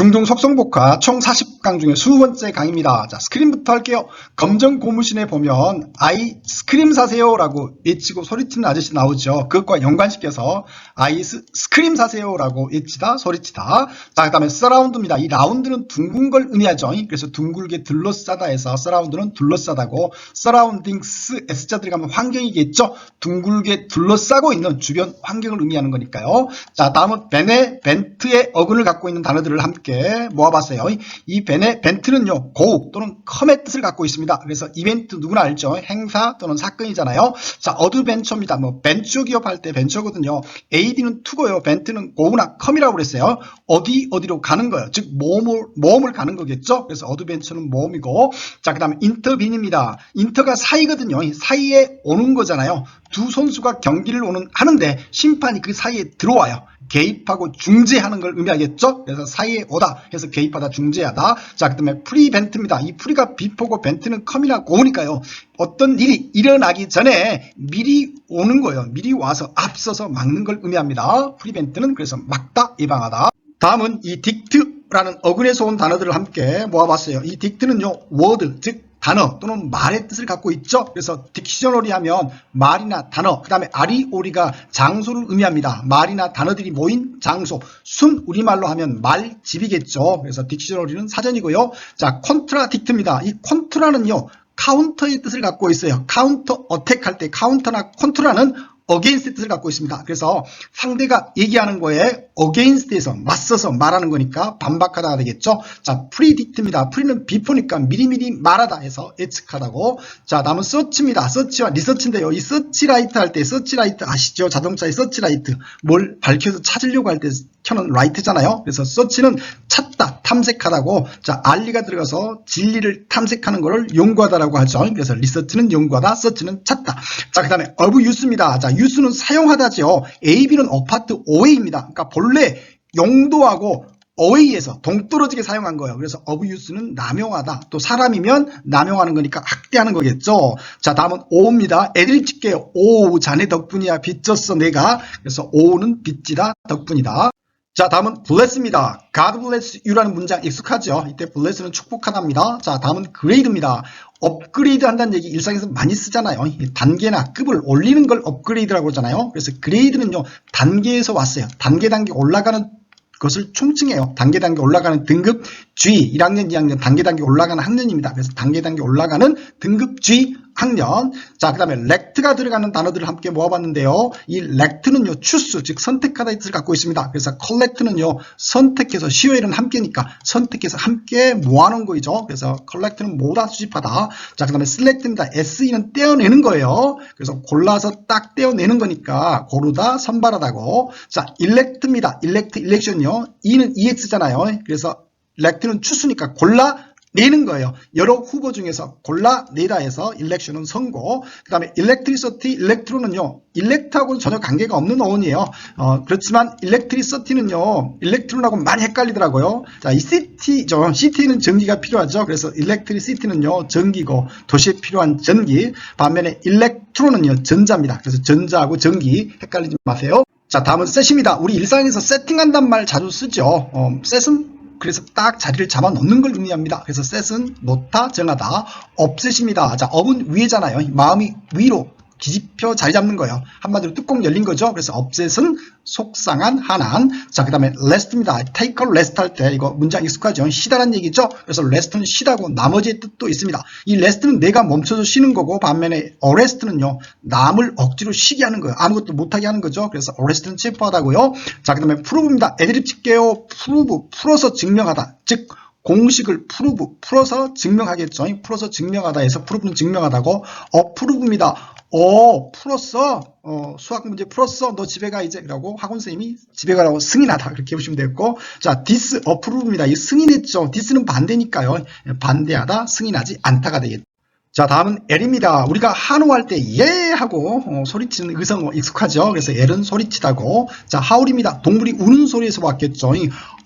중등 속성복화 총 40강 중에 20번째 강의입니다. 자, 스크림부터 할게요. 검정 고무신에 보면 아이스크림 사세요 라고 외치고 소리치는 아저씨 나오죠. 그것과 연관시켜서 스크림 사세요 라고 외치다 소리치다. 자, 그 다음에 서라운드입니다. 이 라운드는 둥근 걸 의미하죠. 그래서 둥글게 둘러싸다 해서 서라운드는 둘러싸다고, 서라운딩스 S자 들어가면 환경이겠죠. 둥글게 둘러싸고 있는 주변 환경을 의미하는 거니까요. 자, 다음은 벤트의 어근을 갖고 있는 단어들을 함께 모아봤어요. 이 벤트는요, 고우 또는 컴의 뜻을 갖고 있습니다. 그래서 이벤트 누구나 알죠. 행사 또는 사건이잖아요. 자, 어드벤처입니다. 벤처 기업 할 때 벤처거든요. AD는 투고요. 벤트는 고우나 컴이라고 그랬어요. 어디로 가는 거예요. 즉 모험을 가는 거겠죠. 그래서 어드벤처는 모험이고, 자, 그 다음에 인터빈입니다. 인터가 사이거든요. 사이에 오는 거잖아요. 두 선수가 경기를 하는데 심판이 그 사이에 들어와요. 개입하고 중재하는 걸 의미하겠죠. 그래서 사이에 오다 해서 개입하다, 중재하다. 자, 그 다음에 프리벤트입니다. 이 프리가 비포고 벤트는 컴이나 고우니까요, 어떤 일이 일어나기 전에 미리 오는 거예요. 미리 와서 앞서서 막는 걸 의미합니다. 프리벤트는 그래서 막다, 예방하다. 다음은 이 딕트라는 어근에서 온 단어들을 함께 모아봤어요. 이 딕트는요, 워드, 즉 단어 또는 말의 뜻을 갖고 있죠. 그래서 딕셔너리 하면 말이나 단어, 그 다음에 아리오리가 장소를 의미합니다. 말이나 단어들이 모인 장소, 순 우리말로 하면 말집이겠죠. 그래서 딕셔너리는 사전이고요. 자, 콘트라딕트입니다. 이 콘트라는요, 카운터의 뜻을 갖고 있어요. 카운터 어택 할 때 카운터나 콘트라는 against 뜻을 갖고 있습니다. 그래서 상대가 얘기하는 거에 against에서 맞서서 말하는 거니까 반박하다가 되겠죠. 자, predict입니다. pre는 before니까 미리미리 말하다 해서 예측하다고. 자, 다음은 search입니다. search와 research인데요. 이 searchlight 할 때 searchlight 아시죠? 자동차의 searchlight, 뭘 밝혀서 찾으려고 할 때 켜는 light잖아요. 그래서 search는 찾다, 탐색하다고. 자, 알리가 들어가서 진리를 탐색하는 것을 연구하다라고 하죠. 그래서 research는 연구하다, search는 찾다. 자, 그 다음에 of use입니다. 자, use는 사용하다죠. AB는 apart away입니다. 그러니까 본래 용도하고 away에서 동떨어지게 사용한 거예요. 그래서 of use는 남용하다. 또 사람이면 남용하는 거니까 학대하는 거겠죠. 자, 다음은 o입니다. 애드립 칠게요. 오, 자네 덕분이야. 빚졌어 내가. 그래서 o는 빚지다, 덕분이다. 자, 다음은 bless입니다. God bless you라는 문장 익숙하죠. 이때 bless는 축복하다입니다. 자, 다음은 grade입니다. 업그레이드 한다는 얘기 일상에서 많이 쓰잖아요. 단계나 급을 올리는 걸 업그레이드라고 하잖아요. 그래서 grade는요, 단계에서 왔어요. 단계 올라가는 것을 총칭해요. 단계 올라가는 등급 G, 1학년, 2학년 단계 올라가는 학년입니다. 그래서 단계 올라가는 등급 G 학년. 자, 그 다음에 lect가 들어가는 단어들을 함께 모아봤는데요. 이 lect는요, choose, 즉 선택하다의 뜻을 갖고 있습니다. 그래서 collect는요, 선택해서, 시오엘은 함께니까 선택해서 함께 모아놓은 거죠. 그래서 collect는 모으다, 수집하다. 자, 그 다음에 select입니다. SE는 떼어내는 거예요. 그래서 골라서 딱 떼어내는 거니까 고르다, 선발하다고. 자, elect입니다. election요. E는 EX잖아요. 그래서 elect는 choos니까 골라내는 거예요. 여러 후보 중에서 골라내다 해서 election은 선고. 그 다음에 electricity, electron은요, elect하고는 전혀 관계가 없는 어원이에요. 그렇지만 electricity는요, electron하고 많이 헷갈리더라고요. 자, 이 city죠. city는 전기가 필요하죠. 그래서 electricity는요, 전기고 도시에 필요한 전기. 반면에 electron은요, 전자입니다. 그래서 전자하고 전기 헷갈리지 마세요. 자, 다음은 set입니다. 우리 일상에서 세팅한단 말 자주 쓰죠. set은 그래서 딱 자리를 잡아 놓는 걸 의미합니다. 그래서 set은 놓다, 정하다. upset입니다. 자, up은 위에잖아요. 마음이 위로 뒤집혀 자리 잡는 거예요. 한마디로 뚜껑 열린 거죠. 그래서 upset은 속상한, 한한. 자, 그 다음에 rest입니다. take a rest 할 때 이거 문장 익숙하죠. 쉬다란 얘기죠. 그래서 rest는 쉬다고 나머지의 뜻도 있습니다. 이 rest는 내가 멈춰서 쉬는 거고, 반면에 arrest는요, 남을 억지로 쉬게 하는 거예요. 아무것도 못하게 하는 거죠. 그래서 arrest는 체포하다고요. 자, 그 다음에 prove입니다. 애드립 칠게요. prove, 풀어서 증명하다. 즉 공식을 풀어서 증명하겠죠. 풀어서 증명하다 해서 prove는 증명하다고. approve입니다. 풀었어. 수학 문제 풀었어. 너 집에 가 이제. 라고 학원 선생님이 집에 가라고 승인하다. 그렇게 보시면 되겠고. 자, disapprove입니다. 이 승인했죠. dis는 반대니까요. 반대하다, 승인하지 않다가 되겠죠. 자, 다음은 L입니다. 우리가 한호할 때 예 하고 소리치는 의성 익숙하죠. 그래서 L은 소리치다고. 자, 하울입니다. 동물이 우는 소리에서 왔겠죠.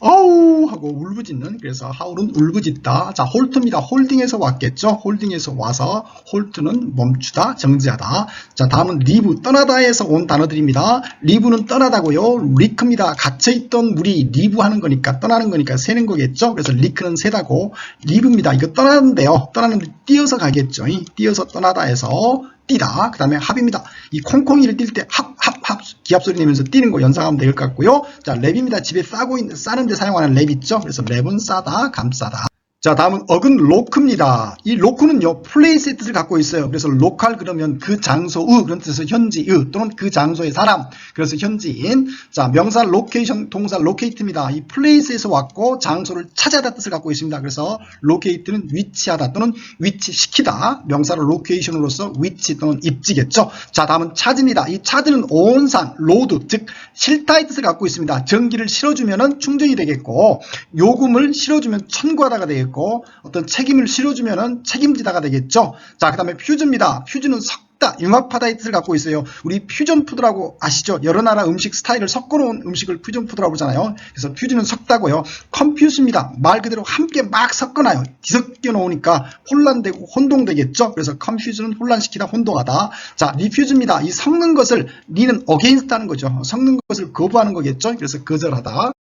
어우 하고 하우하고 울부짖는, 그래서 하울은 울부짖다. 자, 홀트입니다. 홀딩에서 왔겠죠. 홀딩에서 와서 홀트는 멈추다, 정지하다. 자, 다음은 리브, 떠나다에서 온 단어들입니다. 리브는 떠나다고요. 리크입니다. 갇혀있던 물이 리브하는 거니까, 떠나는 거니까 새는 거겠죠. 그래서 리크는 새다고. 리브입니다. 이거 떠나는데요. 떠나는데 뛰어서 가겠죠. 뛰어서 떠나다에서 뛰다. 그 다음에 합입니다. 이 콩콩이를 뛸 때 합 기합 소리 내면서 뛰는 거 연상하면 될 것 같고요. 자, 랩입니다. 집에 싸는데 사용하는 랩 있죠. 그래서 랩은 싸다, 감싸다. 자, 다음은 어근 로크입니다. 이 로크는요, 플레이스의 뜻을 갖고 있어요. 그래서 로컬 그러면 그 장소의, 그런 뜻에서 현지의 또는 그 장소의 사람, 그래서 현지인. 자, 명사 로케이션, 동사 로케이트입니다. 이 플레이스에서 왔고 장소를 차지하다 뜻을 갖고 있습니다. 그래서 로케이트는 위치하다 또는 위치시키다. 명사로 로케이션으로서 위치 또는 입지겠죠. 자, 다음은 차지입니다. 이 차지는 온산, 로드, 즉 싫다의 뜻을 갖고 있습니다. 전기를 실어주면은 충전이 되겠고, 요금을 실어주면 청구하다가 되겠고, 어떤 책임을 실어주면은 책임지다가 되겠죠. 자, 그 다음에 퓨즈입니다. 퓨즈는 섞다, 융합하다의 뜻을 갖고 있어요. 우리 퓨전 푸드라고 아시죠? 여러 나라 음식 스타일을 섞어놓은 음식을 퓨전 푸드라고 그러잖아요. 그래서 퓨즈는 섞다고요. 컴퓨즈입니다. 말 그대로 함께 막 섞어놔요. 뒤섞여 놓으니까 혼란되고 혼동되겠죠. 그래서 컴퓨즈는 혼란시키다, 혼동하다. 자, 리퓨즈입니다. 이 섞는 것을, 리는 어게인스트 하는 거죠. 섞는 것을 거부하는 거겠죠. 그래서 거절하다.